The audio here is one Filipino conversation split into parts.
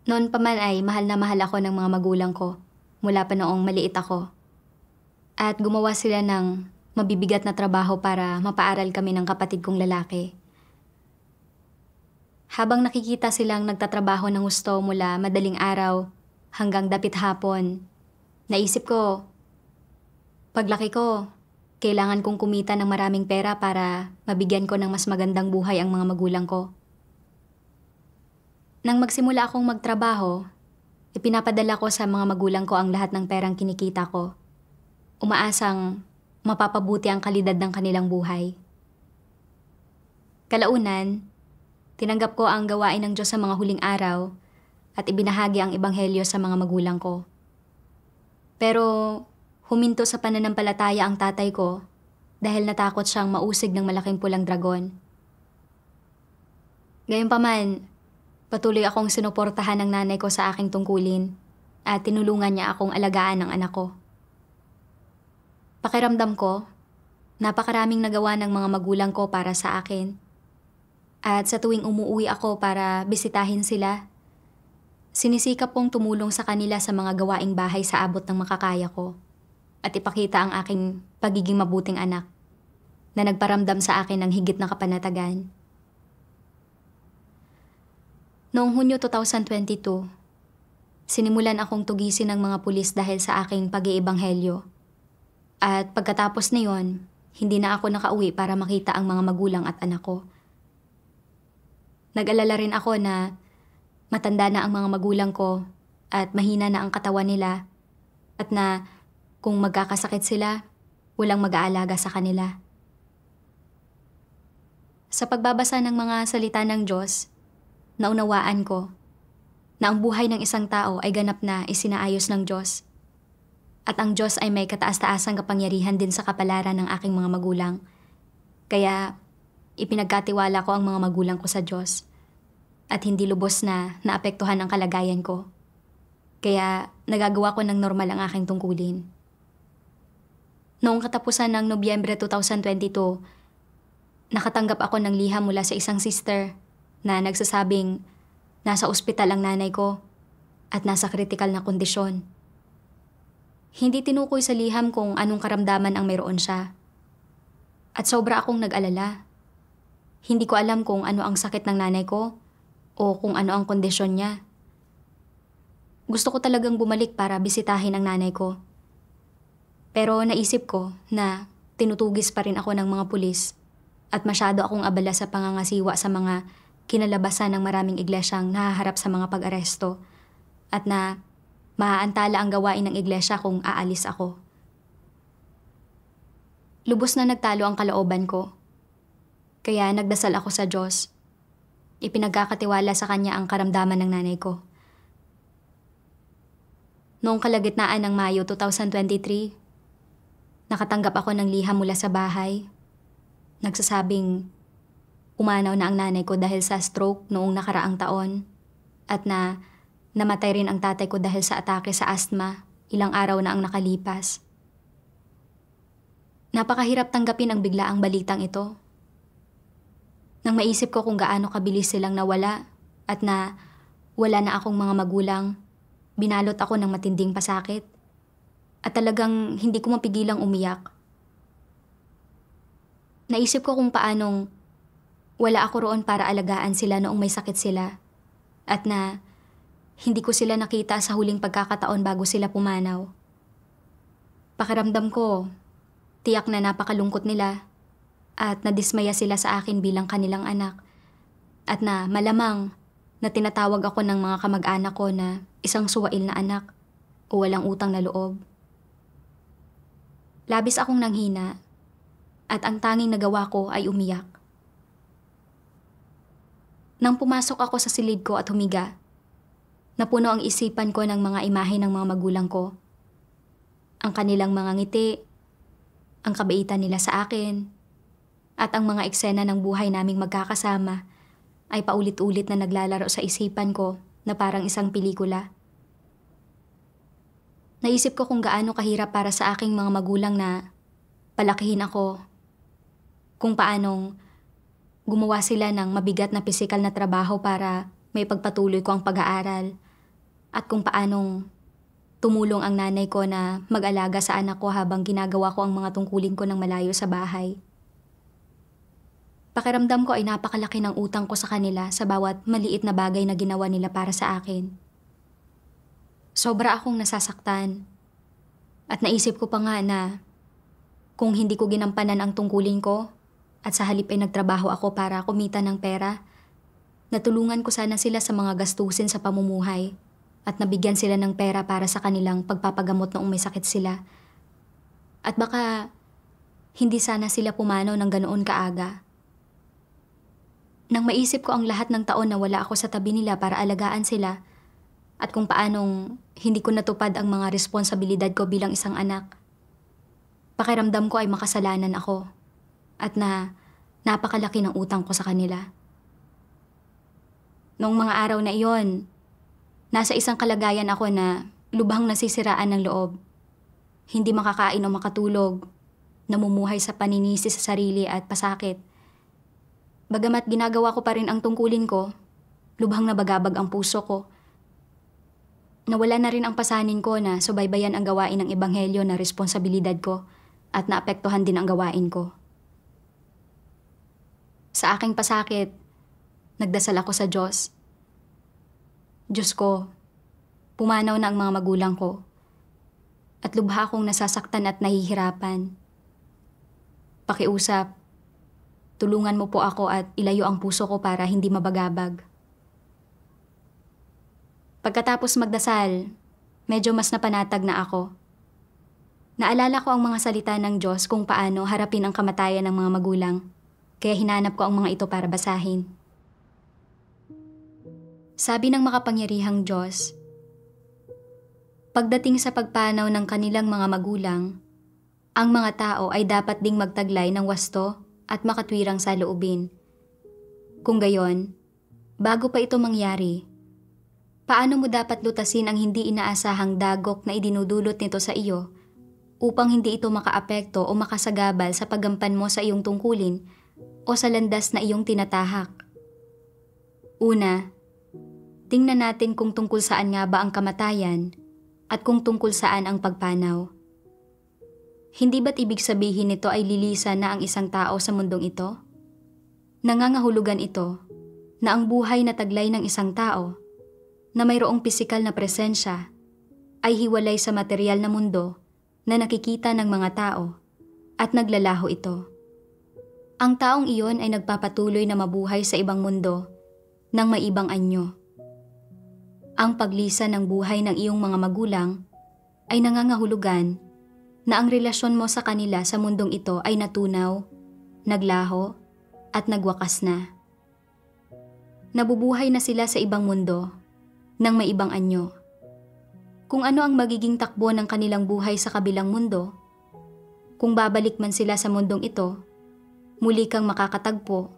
Noon pa man ay mahal na mahal ako ng mga magulang ko, mula pa noong maliit ako. At gumawa sila ng mabibigat na trabaho para mapaaral kami ng kapatid kong lalaki. Habang nakikita silang nagtatrabaho ng gusto mula madaling araw hanggang dapit hapon, naisip ko, paglaki ko, kailangan kong kumita ng maraming pera para mabigyan ko ng mas magandang buhay ang mga magulang ko. Nang magsimula akong magtrabaho, ipinapadala ko sa mga magulang ko ang lahat ng perang kinikita ko. Umaasang mapapabuti ang kalidad ng kanilang buhay. Kalaunan, tinanggap ko ang gawain ng Diyos sa mga huling araw at ibinahagi ang ebanghelyo sa mga magulang ko. Pero huminto sa pananampalataya ang tatay ko dahil natakot siyang mausig ng malaking pulang dragon. Gayunpaman, patuloy akong sinuportahan ng nanay ko sa aking tungkulin at tinulungan niya akong alagaan ng anak ko. Pakiramdam ko, napakaraming nagawa ng mga magulang ko para sa akin. At sa tuwing umuwi ako para bisitahin sila, sinisikap kong tumulong sa kanila sa mga gawaing bahay sa abot ng makakaya ko at ipakita ang aking pagiging mabuting anak na nagparamdam sa akin ng higit na kapanatagan. Noong Hunyo 2022, sinimulan akong tugisin ng mga pulis dahil sa aking pag-iebanghelyo. At pagkatapos na yon, hindi na ako nakauwi para makita ang mga magulang at anak ko. Nag-alala rin ako na matanda na ang mga magulang ko at mahina na ang katawan nila at na kung magkakasakit sila, walang mag-aalaga sa kanila. Sa pagbabasa ng mga salita ng Diyos, naunawaan ko na ang buhay ng isang tao ay ganap na isinaayos ng Diyos. At ang Diyos ay may kataas-taasang kapangyarihan din sa kapalaran ng aking mga magulang. Kaya ipinagkatiwala ko ang mga magulang ko sa Diyos at hindi lubos na naapektuhan ang kalagayan ko. Kaya nagagawa ko ng normal ang aking tungkulin. Noong katapusan ng Nobyembre 2022, nakatanggap ako ng liham mula sa isang sister na nagsasabing nasa ospital ang nanay ko at nasa kritikal na kondisyon. Hindi tinukoy sa liham kung anong karamdaman ang mayroon siya. At sobra akong nag-alala. Hindi ko alam kung ano ang sakit ng nanay ko o kung ano ang kondisyon niya. Gusto ko talagang bumalik para bisitahin ang nanay ko. Pero naisip ko na tinutugis pa rin ako ng mga pulis at masyado akong abala sa pangangasiwa sa mga kinalabasan ng maraming iglesyang nahaharap sa mga pag-aresto at na maaantala ang gawain ng iglesia kung aalis ako. Lubos na nagtalo ang kalooban ko. Kaya nagdasal ako sa Diyos. Ipinagkakatiwala sa Kanya ang karamdaman ng nanay ko. Noong kalagitnaan ng Mayo 2023, nakatanggap ako ng liham mula sa bahay. Nagsasabing umanaw na ang nanay ko dahil sa stroke noong nakaraang taon at na namatay rin ang tatay ko dahil sa atake sa asthma ilang araw na ang nakalipas. Napakahirap tanggapin ang biglaang balitang ito. Nang maisip ko kung gaano kabilis silang nawala at na wala na akong mga magulang, binalot ako ng matinding pasakit at talagang hindi ko mapigilang umiyak. Naisip ko kung paanong wala ako roon para alagaan sila noong may sakit sila at na hindi ko sila nakita sa huling pagkakataon bago sila pumanaw. Pakiramdam ko, tiyak na napakalungkot nila at nadismaya sila sa akin bilang kanilang anak at na malamang na tinatawag ako ng mga kamag-anak ko na isang suwail na anak o walang utang na loob. Labis akong nanghina at ang tanging nagawa ko ay umiyak. Nang pumasok ako sa silid ko at humiga, napuno ang isipan ko ng mga imahe ng mga magulang ko. Ang kanilang mga ngiti, ang kabaitan nila sa akin, at ang mga eksena ng buhay naming magkakasama ay paulit-ulit na naglalaro sa isipan ko na parang isang pelikula. Naisip ko kung gaano kahirap para sa aking mga magulang na palakihin ako, kung paanong gumawa sila ng mabigat na pisikal na trabaho para may pagpatuloy ko ang pag-aaral at kung paanong tumulong ang nanay ko na mag-alaga sa anak ko habang ginagawa ko ang mga tungkulin ko ng malayo sa bahay. Pakiramdam ko ay napakalaki ng utang ko sa kanila sa bawat maliit na bagay na ginawa nila para sa akin. Sobra akong nasasaktan. At naisip ko pa nga na kung hindi ko ginampanan ang tungkulin ko at sa halip ay nagtrabaho ako para kumita ng pera, natulungan ko sana sila sa mga gastusin sa pamumuhay at nabigyan sila ng pera para sa kanilang pagpapagamot noong may sakit sila. At baka hindi sana sila pumanaw ng ganoon kaaga. Nang maisip ko ang lahat ng taon na wala ako sa tabi nila para alagaan sila at kung paanong hindi ko natupad ang mga responsibilidad ko bilang isang anak, pakiramdam ko ay makasalanan ako at na napakalaki ng utang ko sa kanila. Noong mga araw na iyon, nasa isang kalagayan ako na lubhang nasisiraan ng loob. Hindi makakain o makatulog, namumuhay sa paninisi sa sarili at pasakit. Bagamat ginagawa ko pa rin ang tungkulin ko, lubhang nabagabag ang puso ko. Nawala na rin ang pasanin ko na subaybayan ang gawain ng ebanghelyo na responsibilidad ko at naapektuhan din ang gawain ko. Sa aking pasakit, nagdasal ako sa Diyos. Diyos ko, pumanaw na ang mga magulang ko at lubha akong nasasaktan at nahihirapan. Pakiusap, tulungan mo po ako at ilayo ang puso ko para hindi mabagabag. Pagkatapos magdasal, medyo mas napanatag na ako. Naalala ko ang mga salita ng Diyos kung paano harapin ang kamatayan ng mga magulang, kaya hinanap ko ang mga ito para basahin. Sabi ng makapangyarihang Diyos, pagdating sa pagpanaw ng kanilang mga magulang, ang mga tao ay dapat ding magtaglay ng wasto at makatwirang saloobin. Kung gayon, bago pa ito mangyari, paano mo dapat lutasin ang hindi inaasahang dagok na idinudulot nito sa iyo upang hindi ito makaapekto o makasagabal sa paggampan mo sa iyong tungkulin o sa landas na iyong tinatahak? Una, tingnan natin kung tungkol saan nga ba ang kamatayan at kung tungkol saan ang pagpanaw. Hindi ba't ibig sabihin nito ay lilisan na ang isang tao sa mundong ito? Nangangahulugan ito na ang buhay na taglay ng isang tao na mayroong pisikal na presensya ay hiwalay sa material na mundo na nakikita ng mga tao at naglalaho ito. Ang taong iyon ay nagpapatuloy na mabuhay sa ibang mundo ng may ibang anyo. Ang paglisan ng buhay ng iyong mga magulang ay nangangahulugan na ang relasyon mo sa kanila sa mundong ito ay natunaw, naglaho, at nagwakas na. Nabubuhay na sila sa ibang mundo ng may ibang anyo. Kung ano ang magiging takbo ng kanilang buhay sa kabilang mundo, kung babalik man sila sa mundong ito, muli kang makakatagpo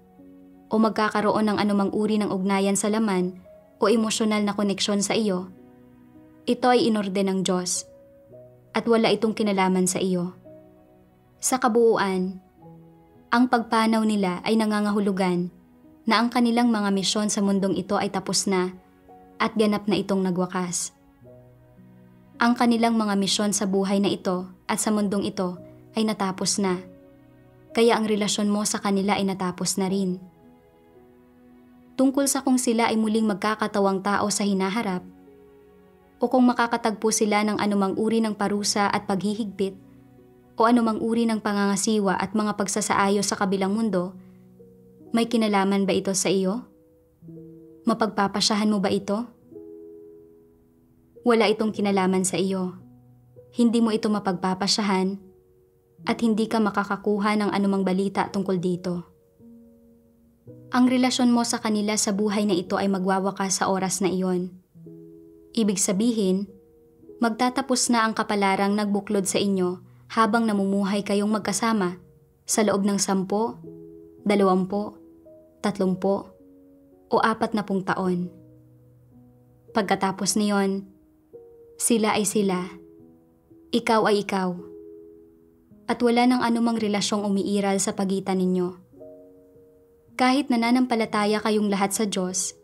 o magkakaroon ng anumang uri ng ugnayan sa laman o emosyonal na koneksyon sa iyo, ito ay inorde ng Diyos at wala itong kinalaman sa iyo. Sa kabuuan, ang pagpanaw nila ay nangangahulugan na ang kanilang mga misyon sa mundong ito ay tapos na at ganap na itong nagwakas. Ang kanilang mga misyon sa buhay na ito at sa mundong ito ay natapos na, kaya ang relasyon mo sa kanila ay natapos na rin. Tungkol sa kung sila ay muling magkakatawang tao sa hinaharap, o kung makakatagpo sila ng anumang uri ng parusa at paghihigpit, o anumang uri ng pangangasiwa at mga pagsasaayos sa kabilang mundo, may kinalaman ba ito sa iyo? Mapagpapasyahan mo ba ito? Wala itong kinalaman sa iyo. Hindi mo ito mapagpapasyahan at hindi ka makakakuha ng anumang balita tungkol dito. Ang relasyon mo sa kanila sa buhay na ito ay magwawakas sa oras na iyon. Ibig sabihin, magtatapos na ang kapalarang nagbuklod sa inyo habang namumuhay kayong magkasama sa loob ng 10, 20, 30, o 40 taon. Pagkatapos niyon, sila ay sila, ikaw ay ikaw, at wala nang anumang relasyong umiiral sa pagitan ninyo. Kahit nananampalataya kayong lahat sa Diyos,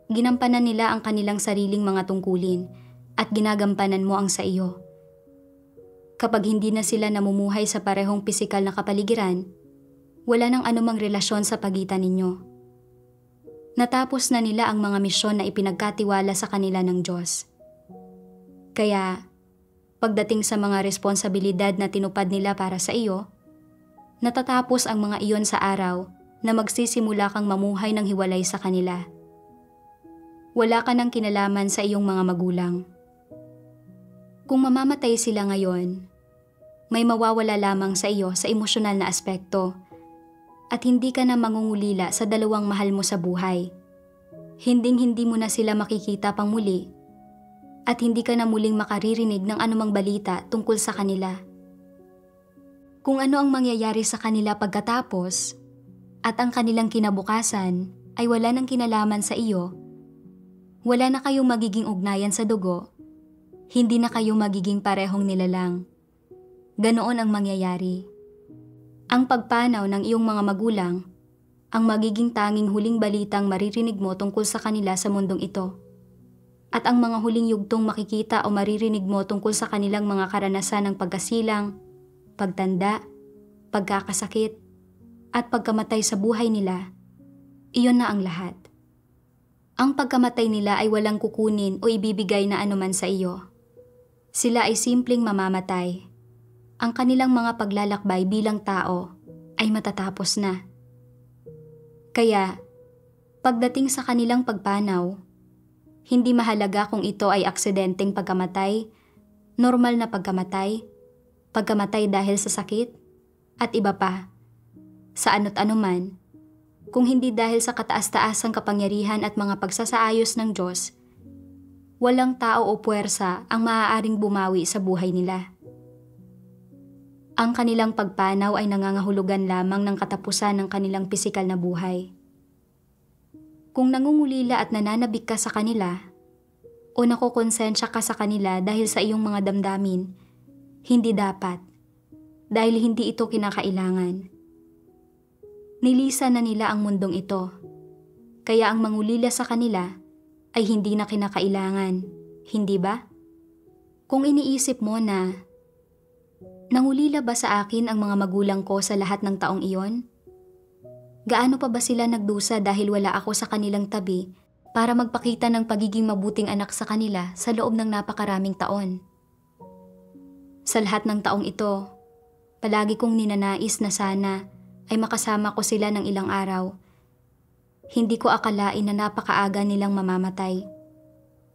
ginampanan nila ang kanilang sariling mga tungkulin at ginagampanan mo ang sa iyo. Kapag hindi na sila namumuhay sa parehong pisikal na kapaligiran, wala nang anumang relasyon sa pagitan ninyo. Natapos na nila ang mga misyon na ipinagkatiwala sa kanila ng Diyos. Kaya, pagdating sa mga responsibilidad na tinupad nila para sa iyo, natatapos ang mga iyon sa araw na magsisimula kang mamuhay ng hiwalay sa kanila. Wala ka ng kinalaman sa iyong mga magulang. Kung mamamatay sila ngayon, may mawawala lamang sa iyo sa emosyonal na aspekto at hindi ka na mangungulila sa dalawang mahal mo sa buhay. Hinding-hindi mo na sila makikita pang muli at hindi ka na muling makaririnig ng anumang balita tungkol sa kanila. Kung ano ang mangyayari sa kanila pagkatapos at ang kanilang kinabukasan ay wala nang kinalaman sa iyo, wala na kayong magiging ugnayan sa dugo, hindi na kayo magiging parehong nilalang. Ganoon ang mangyayari. Ang pagpanaw ng iyong mga magulang ang magiging tanging huling balitang maririnig mo tungkol sa kanila sa mundong ito. At ang mga huling yugtong makikita o maririnig mo tungkol sa kanilang mga karanasan ng pagkasilang, pagtanda, pagkakasakit, at pagkamatay sa buhay nila, iyon na ang lahat. Ang pagkamatay nila ay walang kukunin o ibibigay na anuman sa iyo. Sila ay simpleng mamamatay. Ang kanilang mga paglalakbay bilang tao ay matatapos na. Kaya, pagdating sa kanilang pagpanaw, hindi mahalaga kung ito ay aksidenteng pagkamatay, normal na pagkamatay, pagkamatay dahil sa sakit, at iba pa, sa ano't anuman, kung hindi dahil sa kataas-taasang kapangyarihan at mga pagsasaayos ng Diyos, walang tao o puwersa ang maaaring bumawi sa buhay nila. Ang kanilang pagpanaw ay nangangahulugan lamang ng katapusan ng kanilang pisikal na buhay. Kung nangungulila at nananabik ka sa kanila, o nakokonsensya ka sa kanila dahil sa iyong mga damdamin, hindi dapat, dahil hindi ito kinakailangan. Nilisan na nila ang mundong ito, kaya ang mangulila sa kanila ay hindi na kinakailangan, hindi ba? Kung iniisip mo na, nangulila ba sa akin ang mga magulang ko sa lahat ng taong iyon? Gaano pa ba sila nagdusa dahil wala ako sa kanilang tabi para magpakita ng pagiging mabuting anak sa kanila sa loob ng napakaraming taon? Sa lahat ng taong ito, palagi kong ninanais na sana ay makasama ko sila ng ilang araw. Hindi ko akalain na napakaaga nilang mamamatay.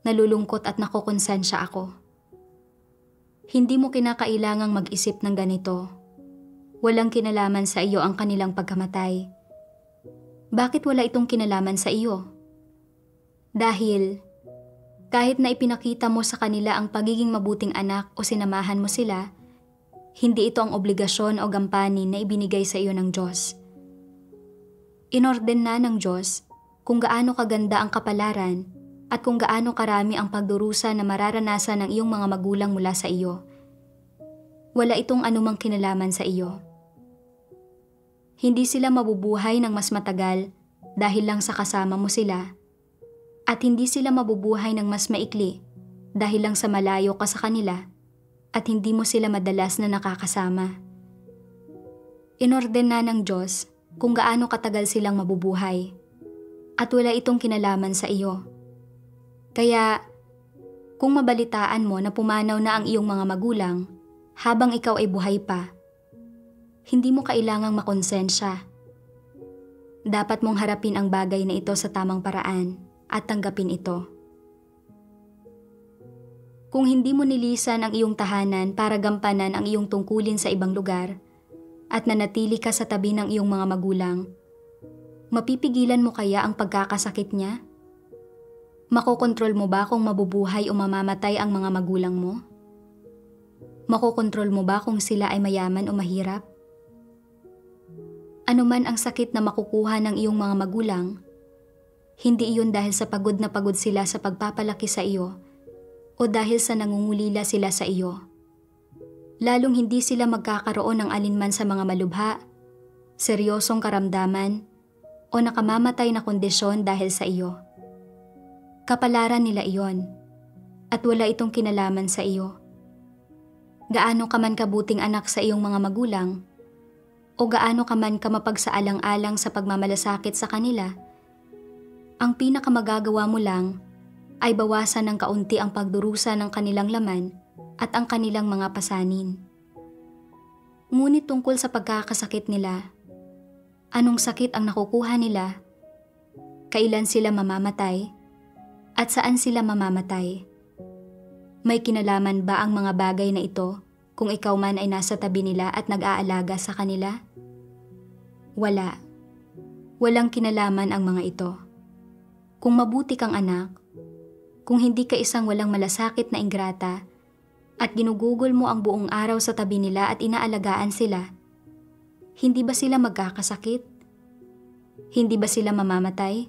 Nalulungkot at nakokonsensya ako. Hindi mo kinakailangang mag-isip ng ganito. Walang kinalaman sa iyo ang kanilang pagkamatay. Bakit wala itong kinalaman sa iyo? Dahil, kahit na ipinakita mo sa kanila ang pagiging mabuting anak o sinamahan mo sila, hindi ito ang obligasyon o gampanin na ibinigay sa iyo ng Diyos. Inorden na ng Diyos kung gaano kaganda ang kapalaran at kung gaano karami ang pagdurusa na mararanasan ng iyong mga magulang mula sa iyo. Wala itong anumang kinalaman sa iyo. Hindi sila mabubuhay ng mas matagal dahil lang sa kasama mo sila, at hindi sila mabubuhay ng mas maikli dahil lang sa malayo ka sa kanila at hindi mo sila madalas na nakakasama. Inorden na ng Diyos kung gaano katagal silang mabubuhay at wala itong kinalaman sa iyo. Kaya, kung mabalitaan mo na pumanaw na ang iyong mga magulang habang ikaw ay buhay pa, hindi mo kailangang makonsensya. Dapat mong harapin ang bagay na ito sa tamang paraan at tanggapin ito. Kung hindi mo nilisan ang iyong tahanan para gampanan ang iyong tungkulin sa ibang lugar at nanatili ka sa tabi ng iyong mga magulang, mapipigilan mo kaya ang pagkakasakit niya? Makokontrol mo ba kung mabubuhay o mamamatay ang mga magulang mo? Makokontrol mo ba kung sila ay mayaman o mahirap? Ano man ang sakit na makukuha ng iyong mga magulang, hindi iyon dahil sa pagod na pagod sila sa pagpapalaki sa iyo o dahil sa nangungulila sila sa iyo. Lalong hindi sila magkakaroon ng alinman sa mga malubha, seryosong karamdaman, o nakamamatay na kondisyon dahil sa iyo. Kapalaran nila iyon at wala itong kinalaman sa iyo. Gaano ka man kabuting anak sa iyong mga magulang o gaano ka man kamapagsaalang-alang sa pagmamalasakit sa kanila, ang pinakamagagawa mo lang ay bawasan ng kaunti ang pagdurusa ng kanilang laman at ang kanilang mga pasanin. Ngunit tungkol sa pagkakasakit nila, anong sakit ang nakukuha nila? Kailan sila mamamatay? At saan sila mamamatay? May kinalaman ba ang mga bagay na ito kung ikaw man ay nasa tabi nila at nag-aalaga sa kanila? Wala. Walang kinalaman ang mga ito. Kung mabuti kang anak, kung hindi ka isang walang malasakit na ingrata, at ginugugol mo ang buong araw sa tabi nila at inaalagaan sila, hindi ba sila magkakasakit? Hindi ba sila mamamatay?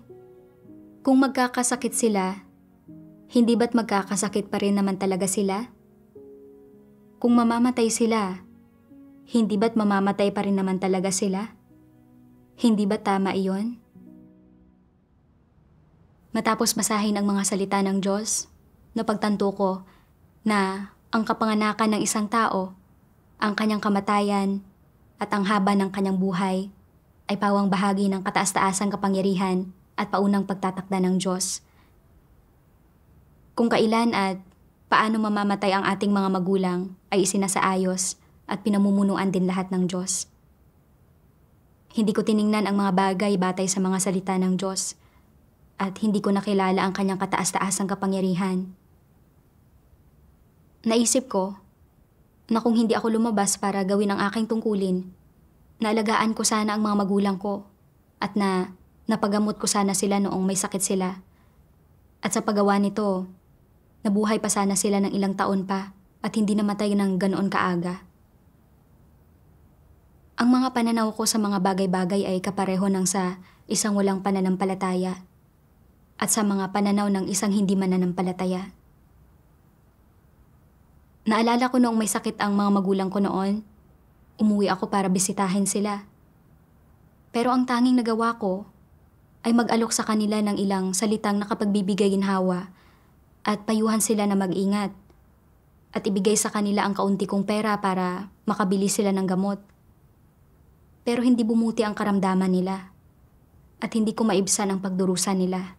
Kung magkakasakit sila, hindi ba't magkakasakit pa rin naman talaga sila? Kung mamamatay sila, hindi ba't mamamatay pa rin naman talaga sila? Hindi ba tama iyon? Matapos basahin ang mga salita ng Diyos, napagtanto ko na ang kapanganakan ng isang tao, ang kanyang kamatayan at ang haba ng kanyang buhay ay pawang bahagi ng kataas-taasang kapangyarihan at paunang pagtatakda ng Diyos. Kung kailan at paano mamamatay ang ating mga magulang ay isinasaayos at pinamumunuan din lahat ng Diyos. Hindi ko tiningnan ang mga bagay batay sa mga salita ng Diyos at hindi ko nakilala ang kanyang kataas-taasang kapangyarihan. Naisip ko na kung hindi ako lumabas para gawin ang aking tungkulin, naalagaan ko sana ang mga magulang ko at na napagamot ko sana sila noong may sakit sila. At sa paggawa nito, nabuhay pa sana sila ng ilang taon pa at hindi namatay ng ganoon kaaga. Ang mga pananaw ko sa mga bagay-bagay ay kapareho ng sa isang walang pananampalataya at sa mga pananaw ng isang hindi mananampalataya. Naalala ko noong may sakit ang mga magulang ko noon, umuwi ako para bisitahin sila. Pero ang tanging nagawa ko ay mag-alok sa kanila ng ilang salitang nakapagbibigay ginhawa at payuhan sila na mag-ingat at ibigay sa kanila ang kaunti kong pera para makabili sila ng gamot. Pero hindi bumuti ang karamdaman nila at hindi ko maibsan ang pagdurusa nila.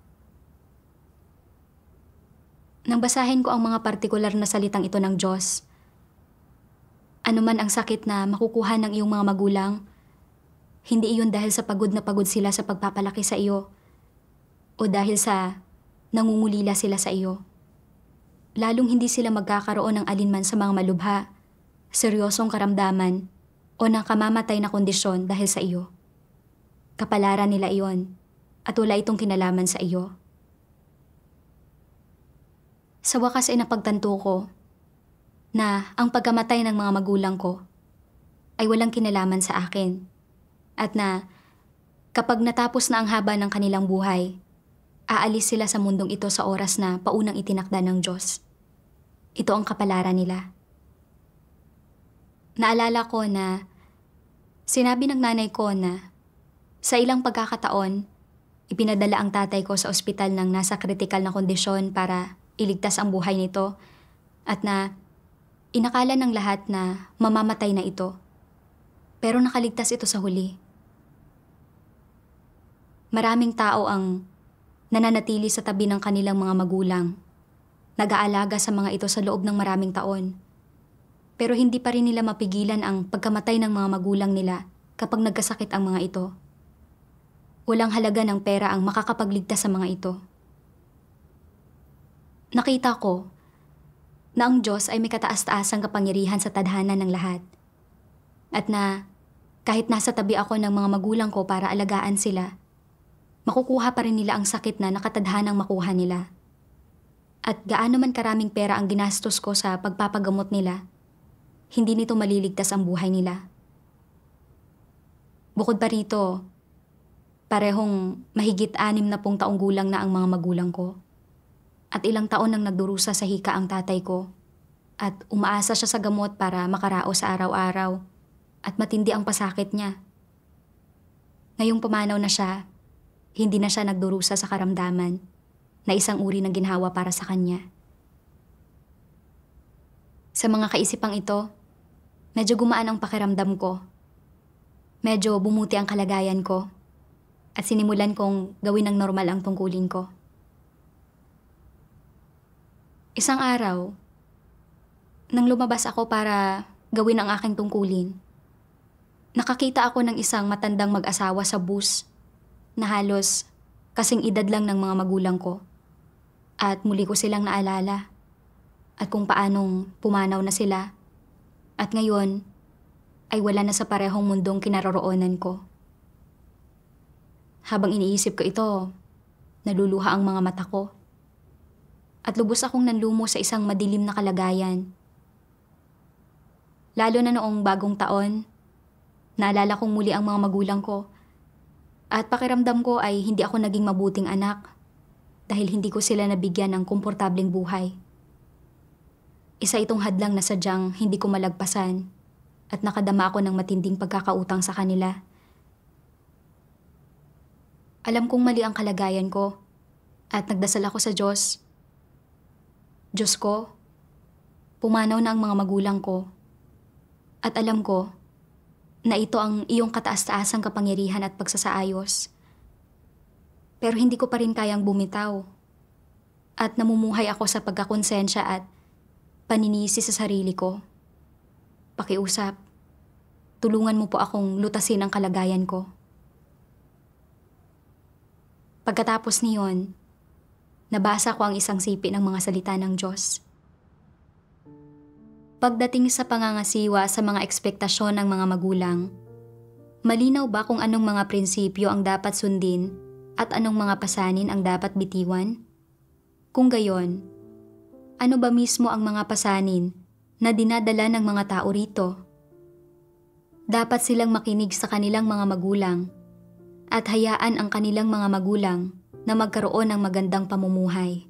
Nang basahin ko ang mga partikular na salitang ito ng Diyos, ano man ang sakit na makukuha ng iyong mga magulang, hindi iyon dahil sa pagod na pagod sila sa pagpapalaki sa iyo o dahil sa nangungulila sila sa iyo. Lalong hindi sila magkakaroon ng alinman sa mga malubha, seryosong karamdaman o ng kamamatay na kondisyon dahil sa iyo. Kapalaran nila iyon at wala itong kinalaman sa iyo. Sa wakas ay napagtanto ko na ang pagkamatay ng mga magulang ko ay walang kinalaman sa akin at na kapag natapos na ang haba ng kanilang buhay, aalis sila sa mundong ito sa oras na paunang itinakda ng Diyos. Ito ang kapalaran nila. Naalala ko na sinabi ng nanay ko na sa ilang pagkakataon, ipinadala ang tatay ko sa ospital ng nasa kritikal na kondisyon para iligtas ang buhay nito at na inakala ng lahat na mamamatay na ito. Pero nakaligtas ito sa huli. Maraming tao ang nananatili sa tabi ng kanilang mga magulang, nag-aalaga sa mga ito sa loob ng maraming taon. Pero hindi pa rin nila mapigilan ang pagkamatay ng mga magulang nila kapag nagkasakit ang mga ito. Walang halaga ng pera ang makakapagligtas sa mga ito. Nakita ko na ang Diyos ay may kataas-taasang kapangyarihan sa tadhana ng lahat. At na kahit nasa tabi ako ng mga magulang ko para alagaan sila, makukuha pa rin nila ang sakit na nakatadhanang makuha nila. At gaano man karaming pera ang ginastos ko sa pagpapagamot nila, hindi nito maliligtas ang buhay nila. Bukod pa rito, parehong mahigit 60 taong gulang na ang mga magulang ko. At ilang taon nang nagdurusa sa hika ang tatay ko at umaasa siya sa gamot para makaraos sa araw-araw at matindi ang pasakit niya. Ngayong pumanaw na siya, hindi na siya nagdurusa sa karamdaman na isang uri ng ginhawa para sa kanya. Sa mga kaisipang ito, medyo gumaan ang pakiramdam ko. Medyo bumuti ang kalagayan ko at sinimulan kong gawin ng normal ang tungkulin ko. Isang araw, nang lumabas ako para gawin ang aking tungkulin, nakakita ako ng isang matandang mag-asawa sa bus na halos kasing edad lang ng mga magulang ko. At muli ko silang naalala at kung paanong pumanaw na sila at ngayon ay wala na sa parehong mundong kinaroroonan ko. Habang iniisip ko ito, naluluha ang mga mata ko at lubos akong nanlumo sa isang madilim na kalagayan. Lalo na noong bagong taon, naalala kong muli ang mga magulang ko at pakiramdam ko ay hindi ako naging mabuting anak dahil hindi ko sila nabigyan ng komportableng buhay. Isa itong hadlang na sadyang hindi ko malagpasan at nakadama ako ng matinding pagkakautang sa kanila. Alam kong mali ang kalagayan ko at nagdasal ako sa Diyos. Diyos ko, pumanaw na ang mga magulang ko at alam ko na ito ang iyong kataas-taasang kapangyarihan at pagsasaayos. Pero hindi ko pa rin kayang bumitaw at namumuhay ako sa pagkakonsensya at paninisi sa sarili ko. Pakiusap, tulungan mo po akong lutasin ang kalagayan ko. Pagkatapos niyon, nabasa ko ang isang sipi ng mga salita ng Diyos. Pagdating sa pangangasiwa sa mga ekspektasyon ng mga magulang, malinaw ba kung anong mga prinsipyo ang dapat sundin at anong mga pasanin ang dapat bitiwan? Kung gayon, ano ba mismo ang mga pasanin na dinadala ng mga tao rito? Dapat silang makinig sa kanilang mga magulang at hayaan ang kanilang mga magulang na magkaroon ng magandang pamumuhay.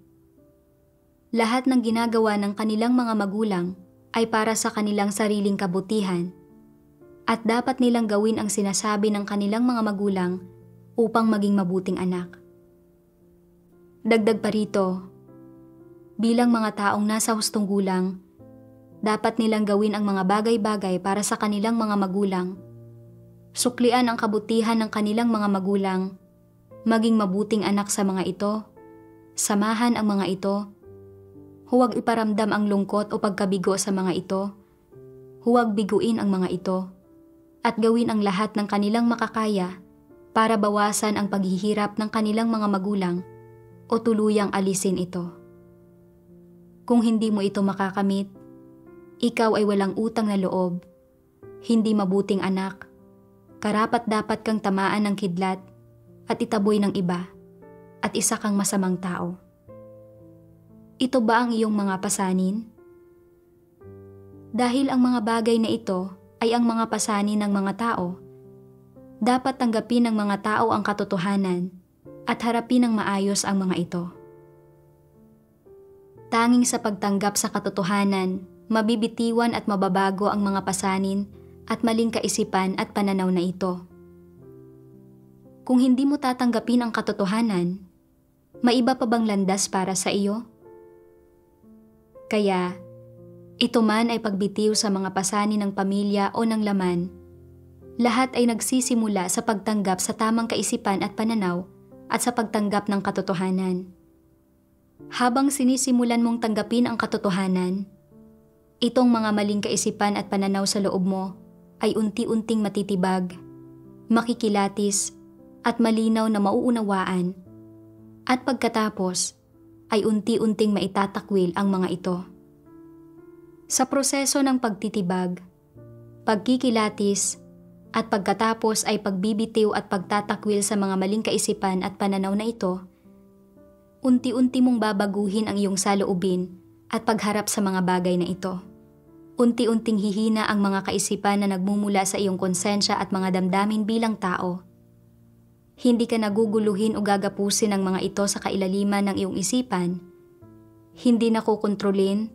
Lahat ng ginagawa ng kanilang mga magulang ay para sa kanilang sariling kabutihan at dapat nilang gawin ang sinasabi ng kanilang mga magulang upang maging mabuting anak. Dagdag pa rito, bilang mga taong nasa hustong gulang, dapat nilang gawin ang mga bagay-bagay para sa kanilang mga magulang. Suklian ang kabutihan ng kanilang mga magulang, maging mabuting anak sa mga ito, samahan ang mga ito, huwag iparamdam ang lungkot o pagkabigo sa mga ito, huwag biguin ang mga ito, at gawin ang lahat ng kanilang makakaya para bawasan ang paghihirap ng kanilang mga magulang o tuluyang alisin ito. Kung hindi mo ito makakamit, ikaw ay walang utang na loob, hindi mabuting anak, karapat-dapat kang tamaan ng kidlat at itaboy ng iba at isa kang masamang tao. Ito ba ang iyong mga pasanin? Dahil ang mga bagay na ito ay ang mga pasanin ng mga tao, dapat tanggapin ng mga tao ang katotohanan at harapin ng maayos ang mga ito. Tanging sa pagtanggap sa katotohanan, mabibitiwan at mababago ang mga pasanin at maling kaisipan at pananaw na ito. Kung hindi mo tatanggapin ang katotohanan, maiba pa bang landas para sa iyo? Kaya, ito man ay pagbitiw sa mga pasanin ng pamilya o ng laman, lahat ay nagsisimula sa pagtanggap sa tamang kaisipan at pananaw at sa pagtanggap ng katotohanan. Habang sinisimulan mong tanggapin ang katotohanan, itong mga maling kaisipan at pananaw sa loob mo ay unti-unting matitibag, makikilatis at malinaw na mauunawaan at pagkatapos ay unti-unting maitatakwil ang mga ito. Sa proseso ng pagtitibag, pagkikilatis at pagkatapos ay pagbibitiw at pagtatakwil sa mga maling kaisipan at pananaw na ito, unti-unti mong babaguhin ang iyong saloobin at pagharap sa mga bagay na ito. Unti-unting hihina ang mga kaisipan na nagmumula sa iyong konsensya at mga damdamin bilang tao. Hindi ka naguguluhin o gagapusin ng mga ito sa kailaliman ng iyong isipan. Hindi nakokontrolin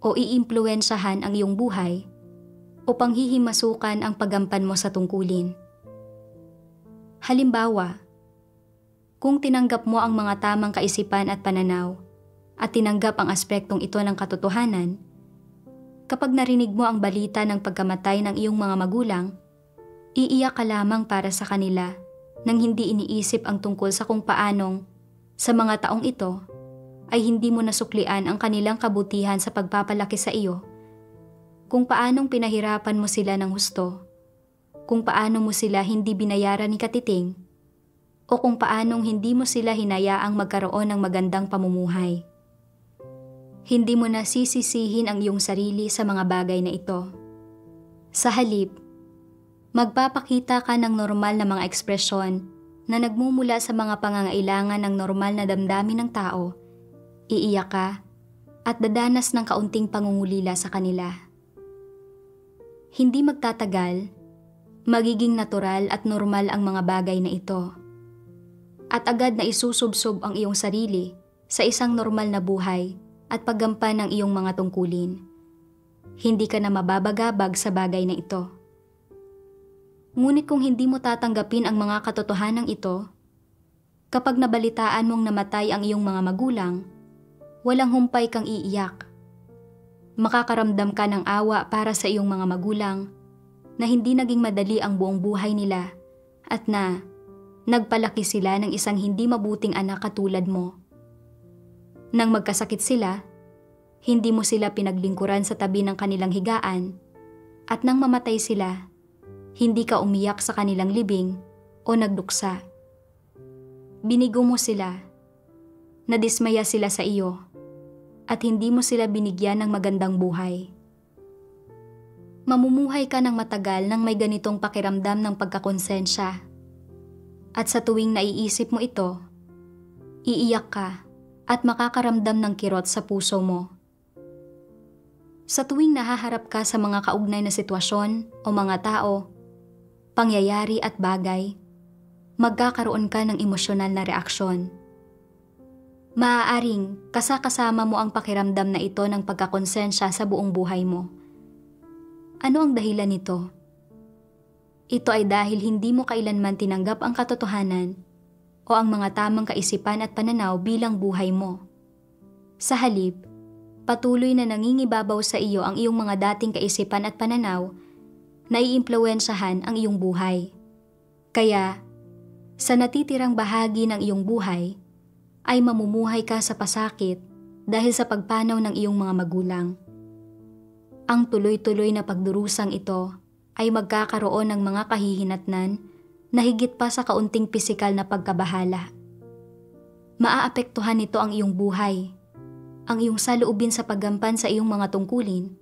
o iimpluwensyahan ang iyong buhay o panghihimasukan ang paggampan mo sa tungkulin. Halimbawa, Kung tinanggap mo ang mga tamang kaisipan at pananaw, at tinanggap ang aspektong ito ng katotohanan, kapag narinig mo ang balita ng pagkamatay ng iyong mga magulang, iiyak ka lamang para sa kanila nang hindi iniisip ang tungkol sa kung paanong, sa mga taong ito, ay hindi mo nasuklian ang kanilang kabutihan sa pagpapalaki sa iyo, kung paanong pinahirapan mo sila ng husto, kung paano mo sila hindi binayaran ni katiting, o kung paanong hindi mo sila hinayaang magkaroon ng magandang pamumuhay. Hindi mo na sisisihin ang iyong sarili sa mga bagay na ito. Sa halip, magpapakita ka ng normal na mga ekspresyon na nagmumula sa mga pangangailangan ng normal na damdamin ng tao, iiyak ka at dadanas ng kaunting pangungulila sa kanila. Hindi magtatagal, magiging natural at normal ang mga bagay na ito. At agad na isusubsob ang iyong sarili sa isang normal na buhay at paggampan ng iyong mga tungkulin. Hindi ka na mababagabag sa bagay na ito. Ngunit kung hindi mo tatanggapin ang mga katotohanan ito, kapag nabalitaan mong namatay ang iyong mga magulang, walang humpay kang iiyak. Makakaramdam ka ng awa para sa iyong mga magulang na hindi naging madali ang buong buhay nila at na nagpalaki sila ng isang hindi mabuting anak katulad mo. Nang magkasakit sila, hindi mo sila pinaglingkuran sa tabi ng kanilang higaan at nang mamatay sila, hindi ka umiyak sa kanilang libing o nagduksa. Binigo mo sila, nadismaya sila sa iyo, at hindi mo sila binigyan ng magandang buhay. Mamumuhay ka ng matagal nang may ganitong pakiramdam ng pagkakonsensya. At sa tuwing naiisip mo ito, iiyak ka at makakaramdam ng kirot sa puso mo. Sa tuwing nahaharap ka sa mga kaugnay na sitwasyon o mga tao, pangyayari at bagay, magkakaroon ka ng emosyonal na reaksyon. Maaaring kasama mo ang pakiramdam na ito ng pagkakonsensya sa buong buhay mo. Ano ang dahilan nito? Ito ay dahil hindi mo kailanman tinanggap ang katotohanan o ang mga tamang kaisipan at pananaw bilang buhay mo. Sa halip, patuloy na nangingibabaw sa iyo ang iyong mga dating kaisipan at pananaw na iimpluwensyahan ang iyong buhay. Kaya, sa natitirang bahagi ng iyong buhay, ay mamumuhay ka sa pasakit dahil sa pagpanaw ng iyong mga magulang. Ang tuloy-tuloy na pagdurusang ito ay magkakaroon ng mga kahihinatnan na higit pa sa kaunting pisikal na pagkabahala. Maaapektuhan nito ang iyong buhay, ang iyong saloobin sa paggampan sa iyong mga tungkulin,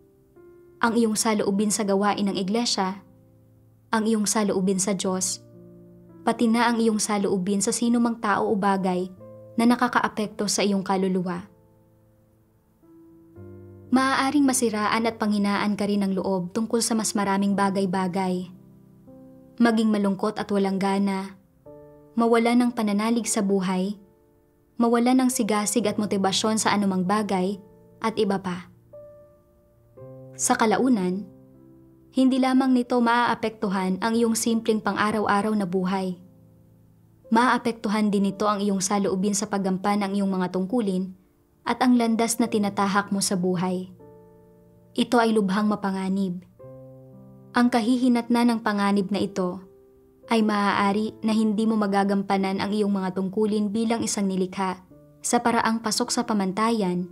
ang iyong saloobin sa gawain ng iglesia, ang iyong saloobin sa Diyos, pati na ang iyong saloobin sa sino mang tao o bagay na nakakaapekto sa iyong kaluluwa. Maaaring masiraan at panghinaan ka rin ng loob tungkol sa mas maraming bagay-bagay. Maging malungkot at walang gana, mawala ng pananalig sa buhay, mawala ng sigasig at motibasyon sa anumang bagay, at iba pa. Sa kalaunan, hindi lamang nito maaapektuhan ang iyong simpleng pang-araw-araw na buhay. Maaapektuhan din nito ang iyong saloobin sa paggampan ng iyong mga tungkulin at ang landas na tinatahak mo sa buhay. Ito ay lubhang mapanganib. Ang kahihinatnan ng panganib na ito ay maaari na hindi mo magagampanan ang iyong mga tungkulin bilang isang nilikha sa paraang pasok sa pamantayan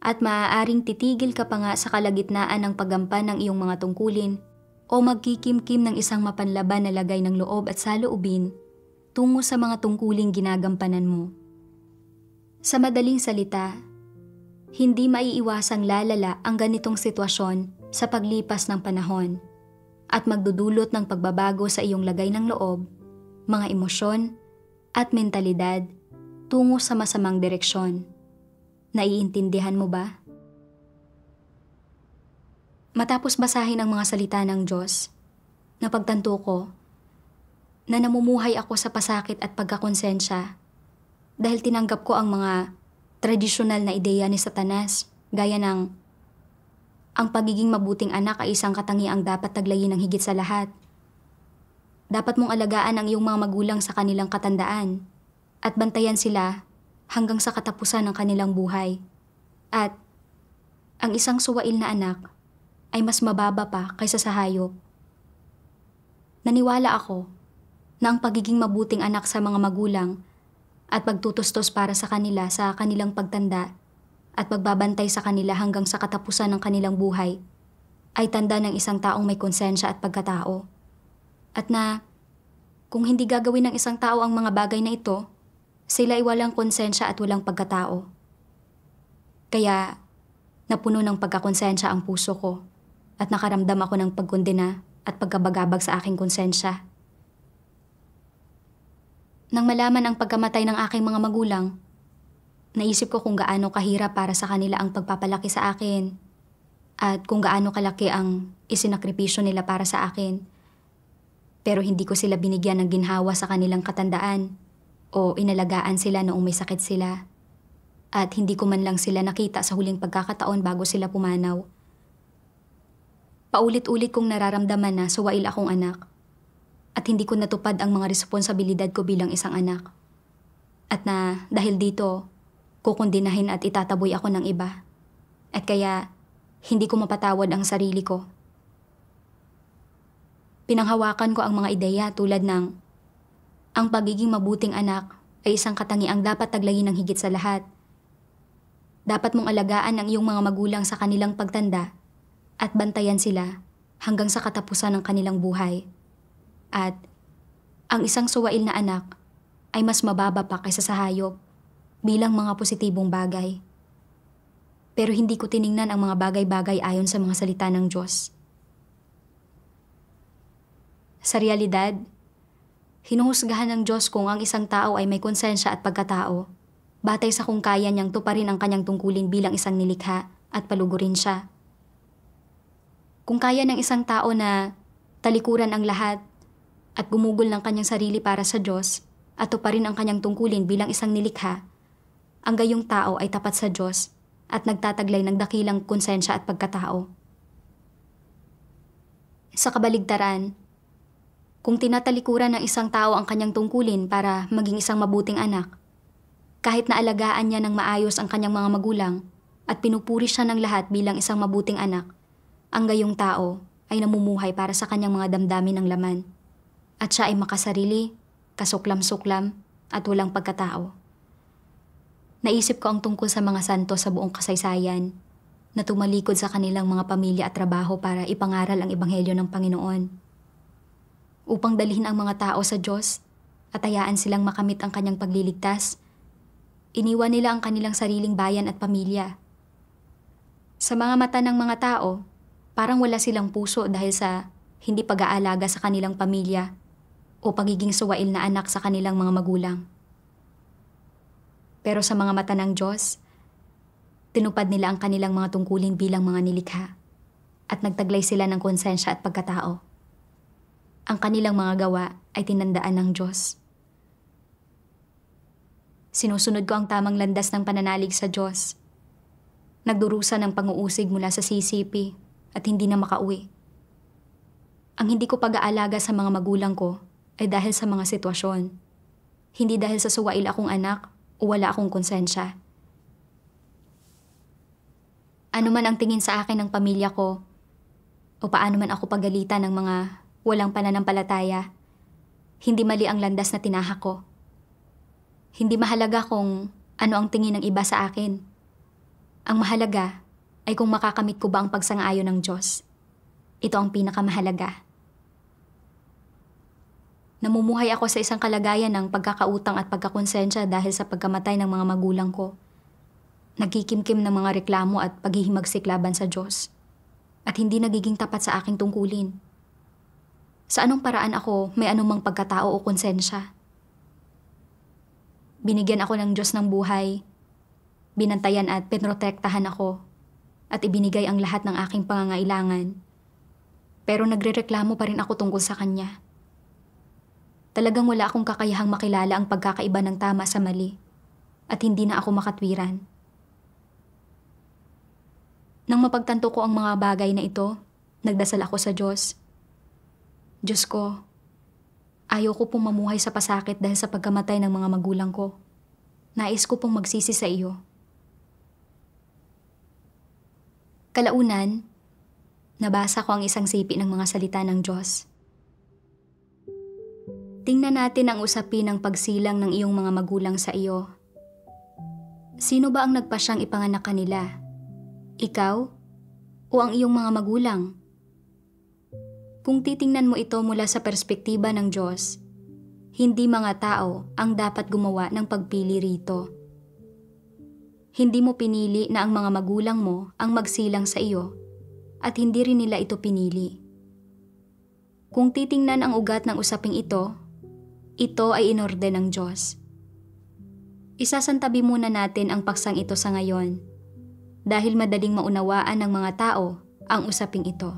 at maaaring titigil ka pa nga sa kalagitnaan ng paggampan ng iyong mga tungkulin o magkikimkim ng isang mapanlaban na lagay ng loob at saloobin tungo sa mga tungkuling ginagampanan mo. Sa madaling salita, hindi maiiwasang lalala ang ganitong sitwasyon sa paglipas ng panahon at magdudulot ng pagbabago sa iyong lagay ng loob, mga emosyon at mentalidad tungo sa masamang direksyon. Naiintindihan mo ba? Matapos basahin ang mga salita ng Diyos, napagtanto ko na namumuhay ako sa pasakit at pagkakonsensya dahil tinanggap ko ang mga tradisyonal na ideya ni Satanas gaya ng ang pagiging mabuting anak ay isang katangiang dapat taglayin ng higit sa lahat. Dapat mong alagaan ang iyong mga magulang sa kanilang katandaan. at bantayan sila hanggang sa katapusan ng kanilang buhay. At ang isang suwail na anak ay mas mababa pa kaysa sa hayop. Naniwala ako na ang pagiging mabuting anak sa mga magulang at pagtutustos para sa kanila sa kanilang pagtanda at pagbabantay sa kanila hanggang sa katapusan ng kanilang buhay ay tanda ng isang taong may konsensya at pagkatao. At na kung hindi gagawin ng isang tao ang mga bagay na ito, sila ay walang konsensya at walang pagkatao. Kaya napuno ng pagkakonsensya ang puso ko at nakaramdam ako ng pagkondena at pagkabagabag sa aking konsensya. Nang malaman ang pagkamatay ng aking mga magulang, naisip ko kung gaano kahirap para sa kanila ang pagpapalaki sa akin at kung gaano kalaki ang isinakripisyo nila para sa akin. Pero hindi ko sila binigyan ng ginhawa sa kanilang katandaan o inalagaan sila noong may sakit sila. At hindi ko man lang sila nakita sa huling pagkakataon bago sila pumanaw. Paulit-ulit kong nararamdaman na suwail akong anak at hindi ko natupad ang mga responsibilidad ko bilang isang anak. At na dahil dito, kukondinahin at itataboy ako ng iba. At kaya, hindi ko mapatawad ang sarili ko. Pinanghawakan ko ang mga ideya tulad ng ang pagiging mabuting anak ay isang katangiang dapat taglayin ng higit sa lahat. Dapat mong alagaan ang iyong mga magulang sa kanilang pagtanda at bantayan sila hanggang sa katapusan ng kanilang buhay. At ang isang suwail na anak ay mas mababa pa kaysa sa hayop bilang mga positibong bagay. Pero hindi ko tiningnan ang mga bagay-bagay ayon sa mga salita ng Diyos. Sa realidad, hinuhusgahan ng Diyos kung ang isang tao ay may konsensya at pagkatao, batay sa kung kaya niyang tuparin ang kanyang tungkulin bilang isang nilikha at palugurin siya. Kung kaya ng isang tao na talikuran ang lahat at gumugol ng kanyang sarili para sa Diyos at tuparin ang kanyang tungkulin bilang isang nilikha, ang gayong tao ay tapat sa Diyos at nagtataglay ng dakilang konsensya at pagkatao. Sa kabaligtaran, kung tinatalikuran ng isang tao ang kanyang tungkulin para maging isang mabuting anak, kahit na alagaan niya ng maayos ang kanyang mga magulang at pinupuri siya ng lahat bilang isang mabuting anak, ang gayong tao ay namumuhay para sa kanyang mga damdamin ng laman at siya ay makasarili, kasuklam-suklam at walang pagkatao. Naisip ko ang tungkol sa mga santo sa buong kasaysayan na tumalikod sa kanilang mga pamilya at trabaho para ipangaral ang ebanghelyo ng Panginoon. Upang dalhin ang mga tao sa Diyos at hayaan silang makamit ang kanyang pagliligtas, iniwan nila ang kanilang sariling bayan at pamilya. Sa mga mata ng mga tao, parang wala silang puso dahil sa hindi pag-aalaga sa kanilang pamilya o pagiging suwail na anak sa kanilang mga magulang. Pero sa mga mata ng Diyos, tinupad nila ang kanilang mga tungkulin bilang mga nilikha at nagtaglay sila ng konsensya at pagkatao. Ang kanilang mga gawa ay tinandaan ng Diyos. Sinusunod ko ang tamang landas ng pananalig sa Diyos. Nagdurusa ng pang-uusig mula sa CCP at hindi na makauwi. Ang hindi ko pag-aalaga sa mga magulang ko ay dahil sa mga sitwasyon. Hindi dahil sa suwail akong anak o wala akong konsensya. Ano man ang tingin sa akin ng pamilya ko o paano man ako pagalitan ng mga walang pananampalataya, hindi mali ang landas na tinahak ko. Hindi mahalaga kung ano ang tingin ng iba sa akin. Ang mahalaga ay kung makakamit ko ba ang pagsang-ayon ng Diyos. Ito ang pinakamahalaga. Namumuhay ako sa isang kalagayan ng pagkakautang at pagkakonsensya dahil sa pagkamatay ng mga magulang ko. Nagkikimkim ng mga reklamo at paghihimagsik laban sa Diyos. At hindi nagiging tapat sa aking tungkulin. Sa anong paraan ako may anumang pagkatao o konsensya? Binigyan ako ng Diyos ng buhay, binantayan at pinrotektahan ako, at ibinigay ang lahat ng aking pangangailangan. Pero nagrereklamo pa rin ako tungkol sa Kanya. Talagang wala akong kakayahang makilala ang pagkakaiba ng tama sa mali, at hindi na ako makatwiran. Nang mapagtanto ko ang mga bagay na ito, nagdasal ako sa Diyos. Diyos ko, Ayaw ko pong mamuhay sa pasakit dahil sa pagkamatay ng mga magulang ko. Nais ko pong magsisi sa iyo. Kalaunan, nabasa ko ang isang sipi ng mga salita ng Diyos. Tingnan natin ang usapin ng pagsilang ng iyong mga magulang sa iyo. Sino ba ang nagpasyang ipanganak kanila? Ikaw o ang iyong mga magulang? Kung titingnan mo ito mula sa perspektiba ng Diyos, hindi mga tao ang dapat gumawa ng pagpili rito. Hindi mo pinili na ang mga magulang mo ang magsilang sa iyo at hindi rin nila ito pinili. Kung titingnan ang ugat ng usaping ito ay inorde ng Diyos. Isasantabi muna natin ang paksang ito sa ngayon dahil madaling maunawaan ng mga tao ang usaping ito.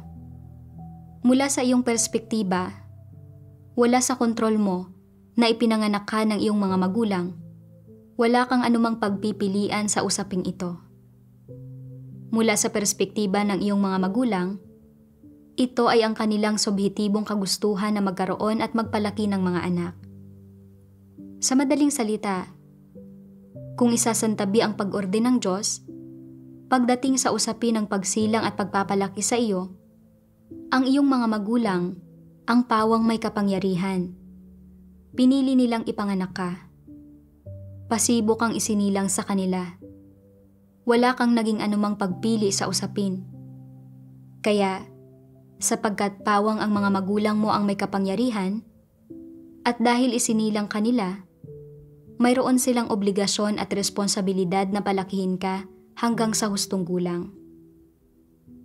Mula sa iyong perspektiba, wala sa kontrol mo na ipinanganak ka ng iyong mga magulang. Wala kang anumang pagpipilian sa usaping ito. Mula sa perspektiba ng iyong mga magulang, ito ay ang kanilang subhetibong kagustuhan na magkaroon at magpalaki ng mga anak. Sa madaling salita, kung isasantabi ang pag-orde ng Diyos, pagdating sa usapin ng pagsilang at pagpapalaki sa iyo, ang iyong mga magulang ang pawang may kapangyarihan. Pinili nilang ipanganak ka. Pasibo kang isinilang sa kanila. Wala kang naging anumang pagpili sa usapin. Kaya, sapagkat pawang ang mga magulang mo ang may kapangyarihan, at dahil isinilang kanila, mayroon silang obligasyon at responsibilidad na palakihin ka hanggang sa hustong gulang.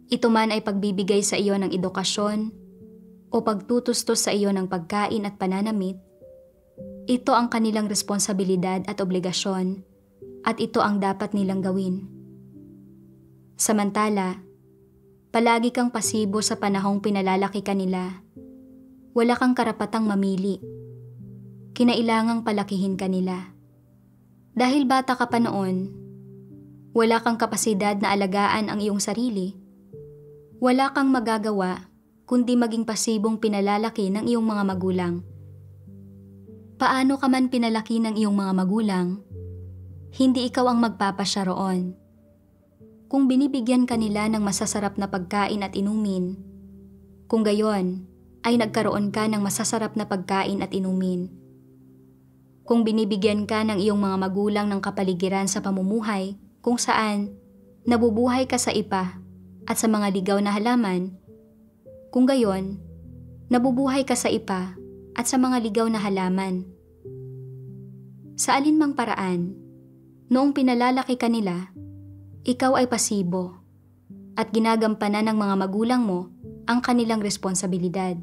Ito man ay pagbibigay sa iyo ng edukasyon o pagtutustos sa iyo ng pagkain at pananamit, ito ang kanilang responsibilidad at obligasyon at ito ang dapat nilang gawin. Samantala, palagi kang pasibo sa panahong pinalalaki ka nila. Wala kang karapatang mamili. Kinailangang palakihin ka nila. Dahil bata ka pa noon, wala kang kapasidad na alagaan ang iyong sarili. Wala kang magagawa kundi maging pasibong pinalalaki ng iyong mga magulang. Paano ka man pinalaki ng iyong mga magulang, hindi ikaw ang magpapasya roon. Kung binibigyan ka nila ng masasarap na pagkain at inumin, kung gayon ay nagkaroon ka ng masasarap na pagkain at inumin. Kung binibigyan ka ng iyong mga magulang ng kapaligiran sa pamumuhay kung saan nabubuhay ka sa ipa at sa mga ligaw na halaman, kung gayon, nabubuhay ka sa ipa at sa mga ligaw na halaman. Sa alinmang paraan, noong pinalalaki ka nila, ikaw ay pasibo at ginagampanan ng mga magulang mo ang kanilang responsibilidad.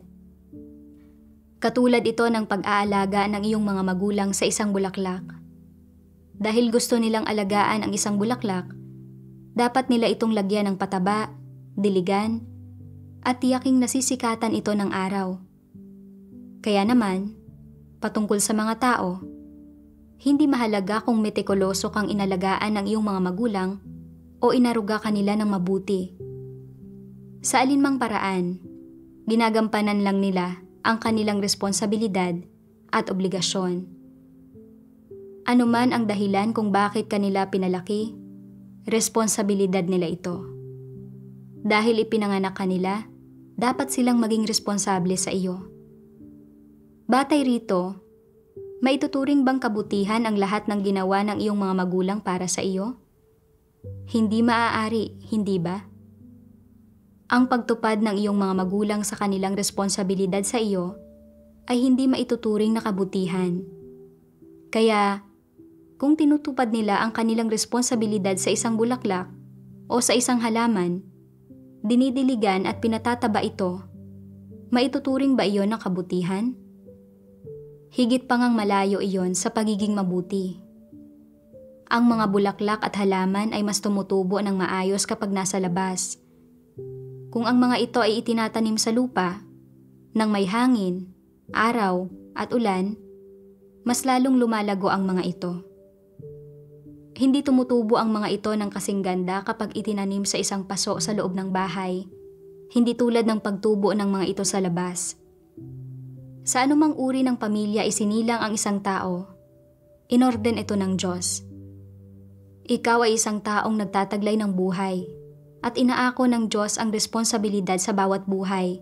Katulad ito ng pag-aalaga ng iyong mga magulang sa isang bulaklak. Dahil gusto nilang alagaan ang isang bulaklak, dapat nila itong lagyan ng pataba, diligan, at tiyaking nasisikatan ito ng araw. Kaya naman, patungkol sa mga tao, hindi mahalaga kung metikuloso kang inalagaan ng iyong mga magulang o inaruga kanila ng mabuti. Sa alinmang paraan, ginagampanan lang nila ang kanilang responsibilidad at obligasyon. Ano man ang dahilan kung bakit kanila pinalaki, responsibilidad nila ito. Dahil ipinanganak kanila, dapat silang maging responsable sa iyo. Batay rito, maituturing bang kabutihan ang lahat ng ginawa ng iyong mga magulang para sa iyo? Hindi maaari, hindi ba? Ang pagtupad ng iyong mga magulang sa kanilang responsibilidad sa iyo ay hindi maituturing na kabutihan. Kaya, kung tinutupad nila ang kanilang responsibilidad sa isang bulaklak o sa isang halaman, dinidiligan at pinatataba ito, maituturing ba iyon ng kabutihan? Higit pa ngang malayo iyon sa pagiging mabuti. Ang mga bulaklak at halaman ay mas tumutubo ng maayos kapag nasa labas. Kung ang mga ito ay itinatanim sa lupa, nang may hangin, araw at ulan, mas lalong lumalago ang mga ito. Hindi tumutubo ang mga ito ng kasing ganda kapag itinanim sa isang paso sa loob ng bahay, hindi tulad ng pagtubo ng mga ito sa labas. Sa anumang uri ng pamilya isinilang ang isang tao, inorden ito ng Diyos. Ikaw ay isang taong nagtataglay ng buhay at inaako ng Diyos ang responsibilidad sa bawat buhay.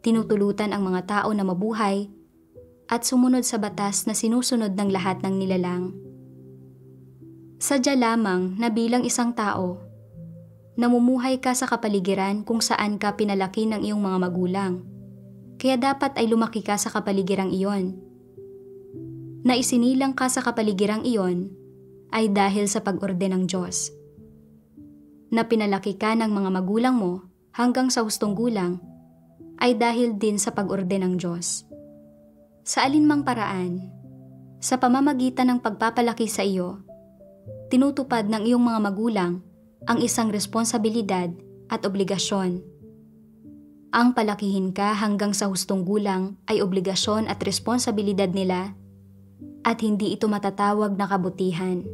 Tinutulutan ang mga tao na mabuhay at sumunod sa batas na sinusunod ng lahat ng nilalang. Sadya lamang na bilang isang tao, namumuhay ka sa kapaligiran kung saan ka pinalaki ng iyong mga magulang. Kaya dapat ay lumaki ka sa kapaligirang iyon. Na isinilang ka sa kapaligirang iyon ay dahil sa pag-orde ng Diyos. Na pinalaki ka ng mga magulang mo hanggang sa hustong gulang ay dahil din sa pag-orde ng Diyos. Sa alinmang paraan, sa pamamagitan ng pagpapalaki sa iyo, tinutupad ng iyong mga magulang ang isang responsibilidad at obligasyon. Ang palakihin ka hanggang sa hustong gulang ay obligasyon at responsibilidad nila at hindi ito matatawag na kabutihan.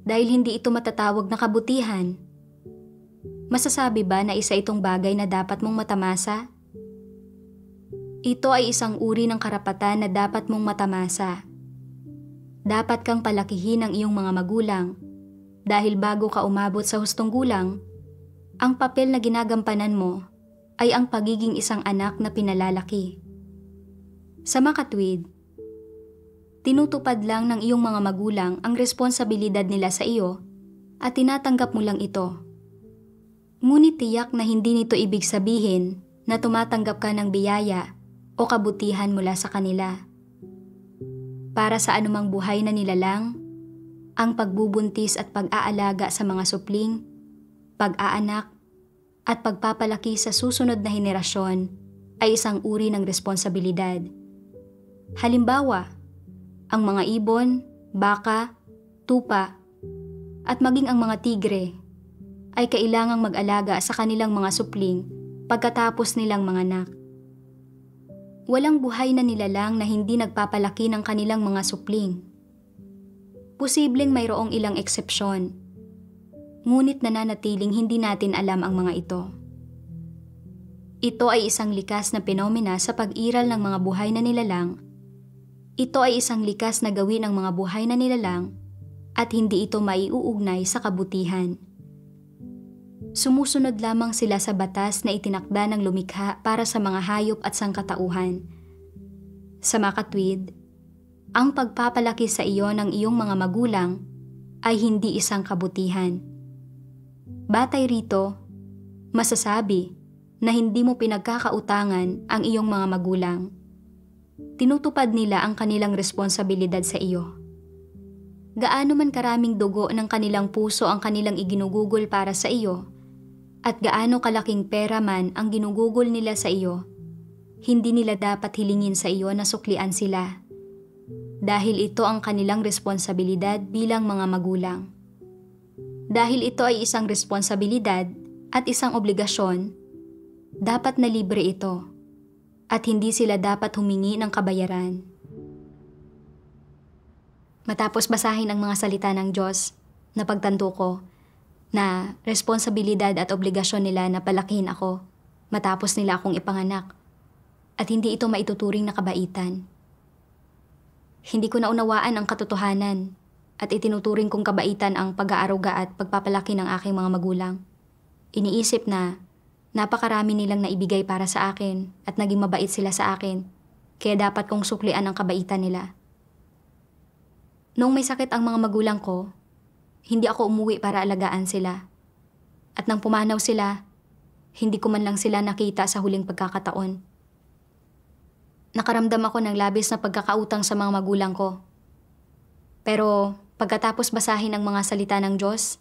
Dahil hindi ito matatawag na kabutihan, masasabi ba na isa itong bagay na dapat mong matamasa? Ito ay isang uri ng karapatan na dapat mong matamasa. Dapat kang palakihin ng iyong mga magulang dahil bago ka umabot sa hustong gulang, ang papel na ginagampanan mo ay ang pagiging isang anak na pinalalaki. Sa makatwid, tinutupad lang ng iyong mga magulang ang responsibilidad nila sa iyo at tinatanggap mo lang ito. Ngunit tiyak na hindi nito ibig sabihin na tumatanggap ka ng biyaya o kabutihan mula sa kanila. Para sa anumang buhay na nilalang, ang pagbubuntis at pag-aalaga sa mga supling, pag-aanak, at pagpapalaki sa susunod na henerasyon ay isang uri ng responsibilidad. Halimbawa, ang mga ibon, baka, tupa, at maging ang mga tigre ay kailangang mag-alaga sa kanilang mga supling pagkatapos nilang manganak. Walang buhay na nilalang na hindi nagpapalaki ng kanilang mga supling. Posibleng mayroong ilang eksepsyon, ngunit nananatiling hindi natin alam ang mga ito. Ito ay isang likas na penomena sa pag-iral ng mga buhay na nilalang. Ito ay isang likas na gawin ng mga buhay na nilalang at hindi ito maiuugnay sa kabutihan. Sumusunod lamang sila sa batas na itinakda ng lumikha para sa mga hayop at sangkatauhan. Sa makatwid, ang pagpapalaki sa iyo ng iyong mga magulang ay hindi isang kabutihan. Batay rito, masasabi na hindi mo pinagkakautangan ang iyong mga magulang. Tinutupad nila ang kanilang responsibilidad sa iyo. Gaano man karaming dugo ng kanilang puso ang kanilang iginugugol para sa iyo, at gaano kalaking pera man ang ginugugol nila sa iyo, hindi nila dapat hilingin sa iyo na suklian sila. Dahil ito ang kanilang responsibilidad bilang mga magulang. Dahil ito ay isang responsibilidad at isang obligasyon, dapat na libre ito at hindi sila dapat humingi ng kabayaran. Matapos basahin ang mga salita ng Diyos, napagtanto ko na responsibilidad at obligasyon nila na palakihin ako matapos nila akong ipanganak at hindi ito maituturing na kabaitan. Hindi ko naunawaan ang katotohanan at itinuturing kong kabaitan ang pag-aaruga at pagpapalaki ng aking mga magulang. Iniisip na napakarami nilang naibigay para sa akin at naging mabait sila sa akin, kaya dapat kong suklian ang kabaitan nila. Noong may sakit ang mga magulang ko, hindi ako umuwi para alagaan sila. At nang pumanaw sila, hindi ko man lang sila nakita sa huling pagkakataon. Nakaramdam ako ng labis na pagkakautang sa mga magulang ko. Pero pagkatapos basahin ang mga salita ng Diyos,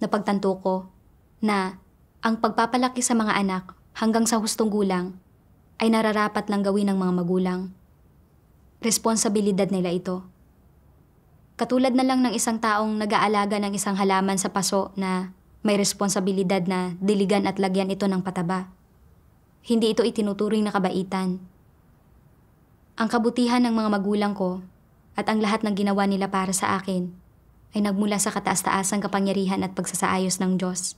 napagtanto ko na ang pagpapalaki sa mga anak hanggang sa hustong gulang ay nararapat lang gawin ng mga magulang. Responsibilidad nila ito. Katulad na lang ng isang taong nag-aalaga ng isang halaman sa paso na may responsibilidad na diligan at lagyan ito ng pataba. Hindi ito itinuturing na kabaitan. Ang kabutihan ng mga magulang ko at ang lahat ng ginawa nila para sa akin ay nagmula sa kataas-taasang kapangyarihan at pagsasaayos ng Diyos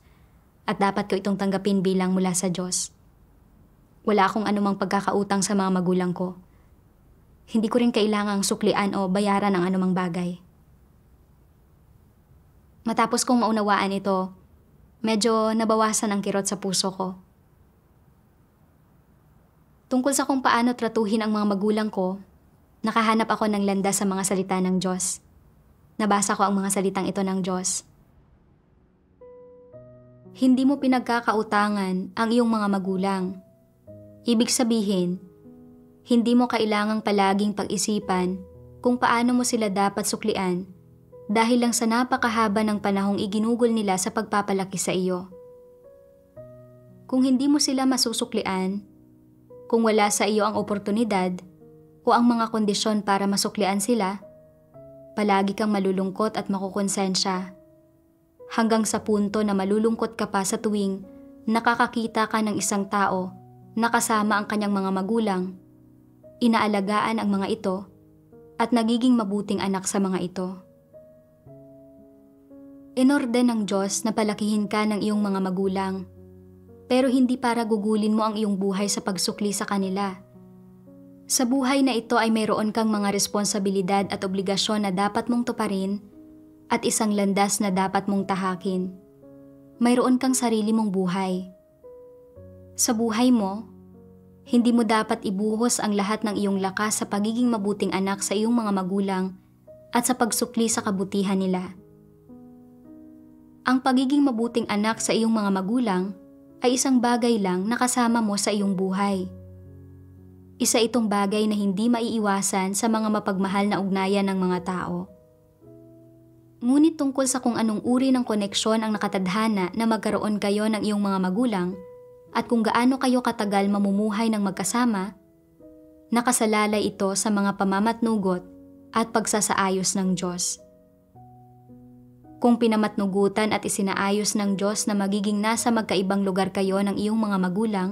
at dapat ko itong tanggapin bilang mula sa Diyos. Wala akong anumang pagkakautang sa mga magulang ko. Hindi ko rin kailangang suklian o bayaran ang anumang bagay. Matapos kong maunawaan ito, medyo nabawasan ang kirot sa puso ko. Tungkol sa kung paano tratuhin ang mga magulang ko, nakahanap ako ng landas sa mga salita ng Diyos. Nabasa ko ang mga salitang ito ng Diyos. Hindi mo pinagkakautangan ang iyong mga magulang. Ibig sabihin, hindi mo kailangang palaging pag-isipan kung paano mo sila dapat suklian dahil lang sa napakahaba ng panahong iginugol nila sa pagpapalaki sa iyo. Kung hindi mo sila masusuklian, kung wala sa iyo ang oportunidad o ang mga kondisyon para masuklian sila, palagi kang malulungkot at makukonsensya. Hanggang sa punto na malulungkot ka pa sa tuwing nakakakita ka ng isang tao na kasama ang kanyang mga magulang, inaalagaan ang mga ito, at nagiging mabuting anak sa mga ito. Inorden ng Diyos na palakihin ka ng iyong mga magulang, pero hindi para gugulin mo ang iyong buhay sa pagsukli sa kanila. Sa buhay na ito ay mayroon kang mga responsibilidad at obligasyon na dapat mong tuparin at isang landas na dapat mong tahakin. Mayroon kang sarili mong buhay. Sa buhay mo, hindi mo dapat ibuhos ang lahat ng iyong lakas sa pagiging mabuting anak sa iyong mga magulang at sa pagsukli sa kabutihan nila. Ang pagiging mabuting anak sa iyong mga magulang ay isang bagay lang na kasama mo sa iyong buhay. Isa itong bagay na hindi maiiwasan sa mga mapagmahal na ugnayan ng mga tao. Ngunit tungkol sa kung anong uri ng koneksyon ang nakatadhana na magkaroon kayo ng iyong mga magulang at kung gaano kayo katagal mamumuhay ng magkasama, nakasalalay ito sa mga pamamatnugot at pagsasaayos ng Diyos. Kung pinamatnugutan at isinaayos ng Diyos na magiging nasa magkaibang lugar kayo ng iyong mga magulang,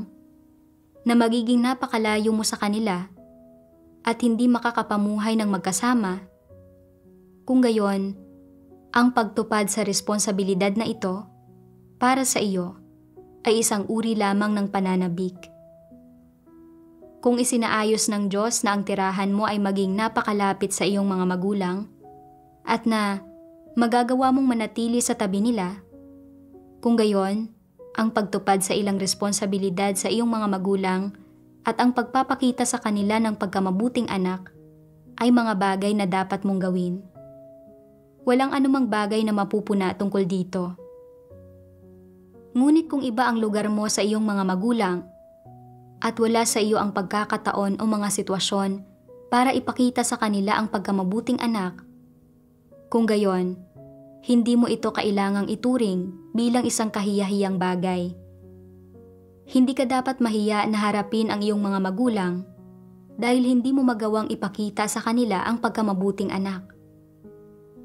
na magiging napakalayo mo sa kanila at hindi makakapamuhay ng magkasama, kung gayon, ang pagtupad sa responsibilidad na ito para sa iyo ay isang uri lamang ng pananabik. Kung isinaayos ng Diyos na ang tirahan mo ay maging napakalapit sa iyong mga magulang at na magagawa mong manatili sa tabi nila, kung gayon, ang pagtupad sa ilang responsibilidad sa iyong mga magulang at ang pagpapakita sa kanila ng pagkamabuting anak ay mga bagay na dapat mong gawin. Walang anumang bagay na mapupuna tungkol dito. Ngunit kung iba ang lugar mo sa iyong mga magulang at wala sa iyo ang pagkakataon o mga sitwasyon para ipakita sa kanila ang pagkamabuting anak, kung gayon, hindi mo ito kailangang ituring bilang isang kahiyahiyang bagay. Hindi ka dapat mahiya na harapin ang iyong mga magulang dahil hindi mo magawang ipakita sa kanila ang pagkamabuting anak.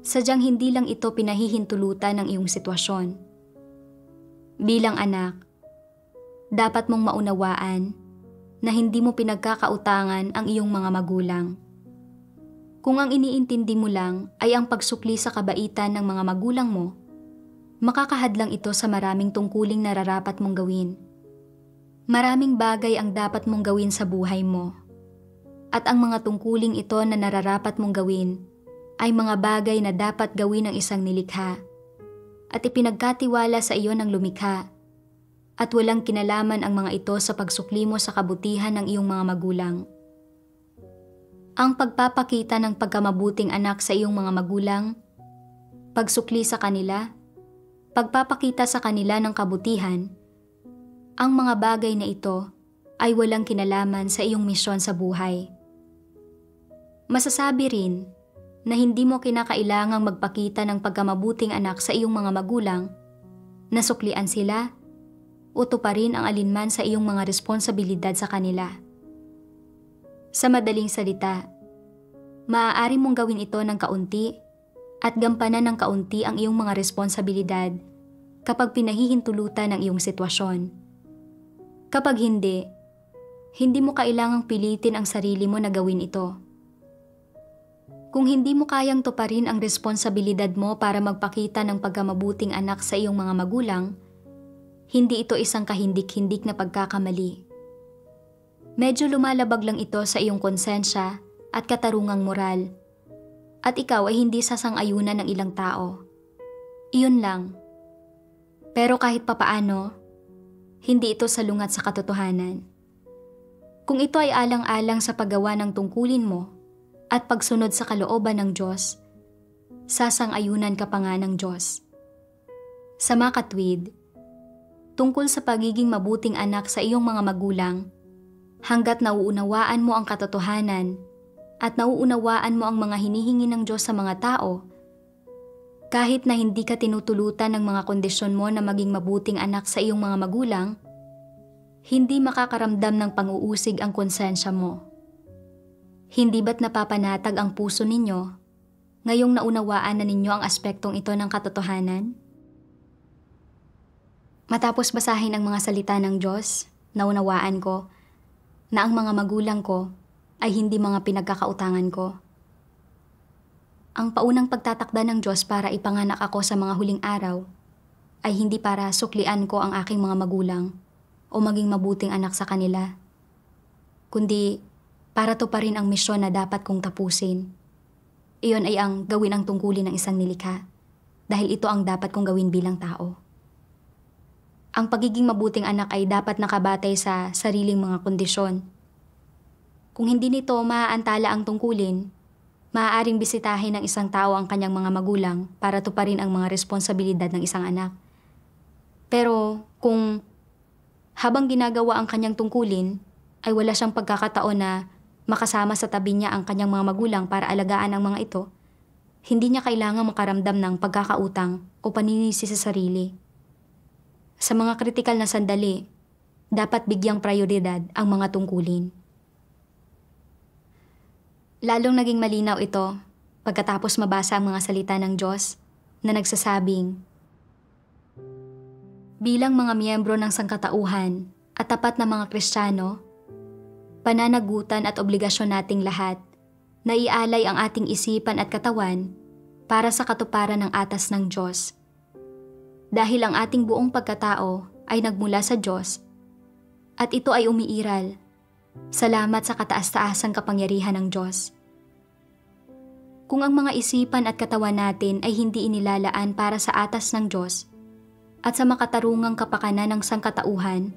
Sadyang hindi lang ito pinahihintulutan ng iyong sitwasyon. Bilang anak, dapat mong maunawaan na hindi mo pinagkakautangan ang iyong mga magulang. Kung ang iniintindi mo lang ay ang pagsukli sa kabaitan ng mga magulang mo, makakahadlang ito sa maraming tungkuling nararapat mong gawin. Maraming bagay ang dapat mong gawin sa buhay mo. At ang mga tungkuling ito na nararapat mong gawin ay mga bagay na dapat gawin ng isang nilikha at ipinagkatiwala sa iyo ng lumikha at walang kinalaman ang mga ito sa pagsukli mo sa kabutihan ng iyong mga magulang. Ang pagpapakita ng pagkamabuting anak sa iyong mga magulang, pagsukli sa kanila, pagpapakita sa kanila ng kabutihan, ang mga bagay na ito ay walang kinalaman sa iyong misyon sa buhay. Masasabi rin na hindi mo kinakailangang magpakita ng pagkamabuting anak sa iyong mga magulang, na suklian sila o tuparin ang alinman sa iyong mga responsibilidad sa kanila. Sa madaling salita, maaari mong gawin ito ng kaunti at gampanan ng kaunti ang iyong mga responsibilidad kapag pinahihintulutan ng iyong sitwasyon. Kapag hindi mo kailangang pilitin ang sarili mo na gawin ito. Kung hindi mo kayang tuparin ang responsibilidad mo para magpakita ng pagkamabuting anak sa iyong mga magulang, hindi ito isang kahindik-hindik na pagkakamali. Medyo lumalabag lang ito sa iyong konsensya at katarungang moral. At ikaw ay hindi sasang-ayunan ng ilang tao. Iyon lang. Pero kahit papaano, hindi ito salungat sa katotohanan. Kung ito ay alang-alang sa paggawa ng tungkulin mo at pagsunod sa kalooban ng Diyos, sasang-ayunan ka pa nga ng Diyos. Sa makatwid, tungkol sa pagiging mabuting anak sa iyong mga magulang, hanggat nauunawaan mo ang katotohanan at nauunawaan mo ang mga hinihingi ng Diyos sa mga tao, kahit na hindi ka tinutulutan ng mga kondisyon mo na maging mabuting anak sa iyong mga magulang, hindi makakaramdam ng pang-uusig ang konsensya mo. Hindi ba't napapanatag ang puso ninyo ngayong naunawaan na ninyo ang aspektong ito ng katotohanan? Matapos basahin ang mga salita ng Diyos, naunawaan ko na ang mga magulang ko ay hindi mga pinagkakautangan ko. Ang paunang pagtatakda ng Diyos para ipanganak ako sa mga huling araw ay hindi para suklian ko ang aking mga magulang o maging mabuting anak sa kanila, kundi para to pa rin ang misyon na dapat kong tapusin. Iyon ay ang gawin ang tungkulin ng isang nilikha dahil ito ang dapat kong gawin bilang tao. Ang pagiging mabuting anak ay dapat nakabatay sa sariling mga kondisyon. Kung hindi nito maaantala ang tungkulin, maaaring bisitahin ng isang tao ang kanyang mga magulang para tuparin ang mga responsibilidad ng isang anak. Pero kung habang ginagawa ang kanyang tungkulin, ay wala siyang pagkakataon na makasama sa tabi niya ang kanyang mga magulang para alagaan ang mga ito, hindi niya kailangang makaramdam ng pagkakautang o paninisi sa sarili. Sa mga kritikal na sandali, dapat bigyang prioridad ang mga tungkulin. Lalong naging malinaw ito pagkatapos mabasa ang mga salita ng Diyos na nagsasabing, bilang mga miyembro ng sangkatauhan at tapat na mga Kristiyano, pananagutan at obligasyon nating lahat na ialay ang ating isipan at katawan para sa katuparan ng atas ng Diyos. Dahil ang ating buong pagkatao ay nagmula sa Diyos at ito ay umiiral. Salamat sa kataas-taasang kapangyarihan ng Diyos. Kung ang mga isipan at katawan natin ay hindi inilalaan para sa atas ng Diyos at sa makatarungang kapakanan ng sangkatauhan,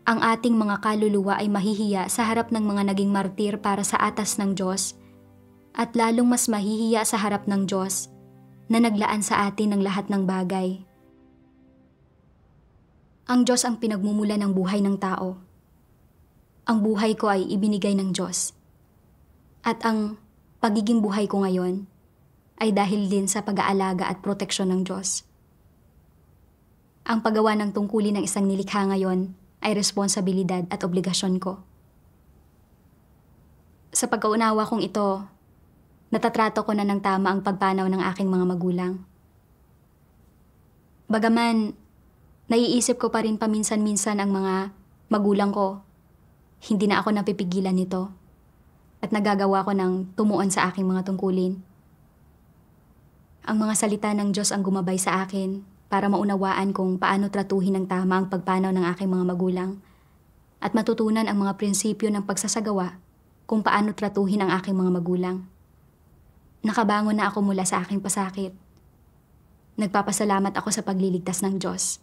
ang ating mga kaluluwa ay mahihiya sa harap ng mga naging martir para sa atas ng Diyos at lalong mas mahihiya sa harap ng Diyos na naglaan sa atin ng lahat ng bagay. Ang Diyos ang pinagmumula ng buhay ng tao. Ang buhay ko ay ibinigay ng Diyos. At ang pagiging buhay ko ngayon ay dahil din sa pag-aalaga at proteksyon ng Diyos. Ang paggawa ng tungkulin ng isang nilikha ngayon ay responsibilidad at obligasyon ko. Sa pagkaunawa kong ito, natatrato ko na ng tama ang pagpanaw ng aking mga magulang. Bagaman, naiisip ko pa rin paminsan-minsan ang mga magulang ko, hindi na ako napipigilan nito at nagagawa ko ng tumuon sa aking mga tungkulin. Ang mga salita ng Diyos ang gumabay sa akin para maunawaan kung paano tratuhin ng tama ang pagpanaw ng aking mga magulang at matutunan ang mga prinsipyo ng pagsasagawa kung paano tratuhin ang aking mga magulang. Nakabangon na ako mula sa aking pasakit. Nagpapasalamat ako sa pagliligtas ng Diyos.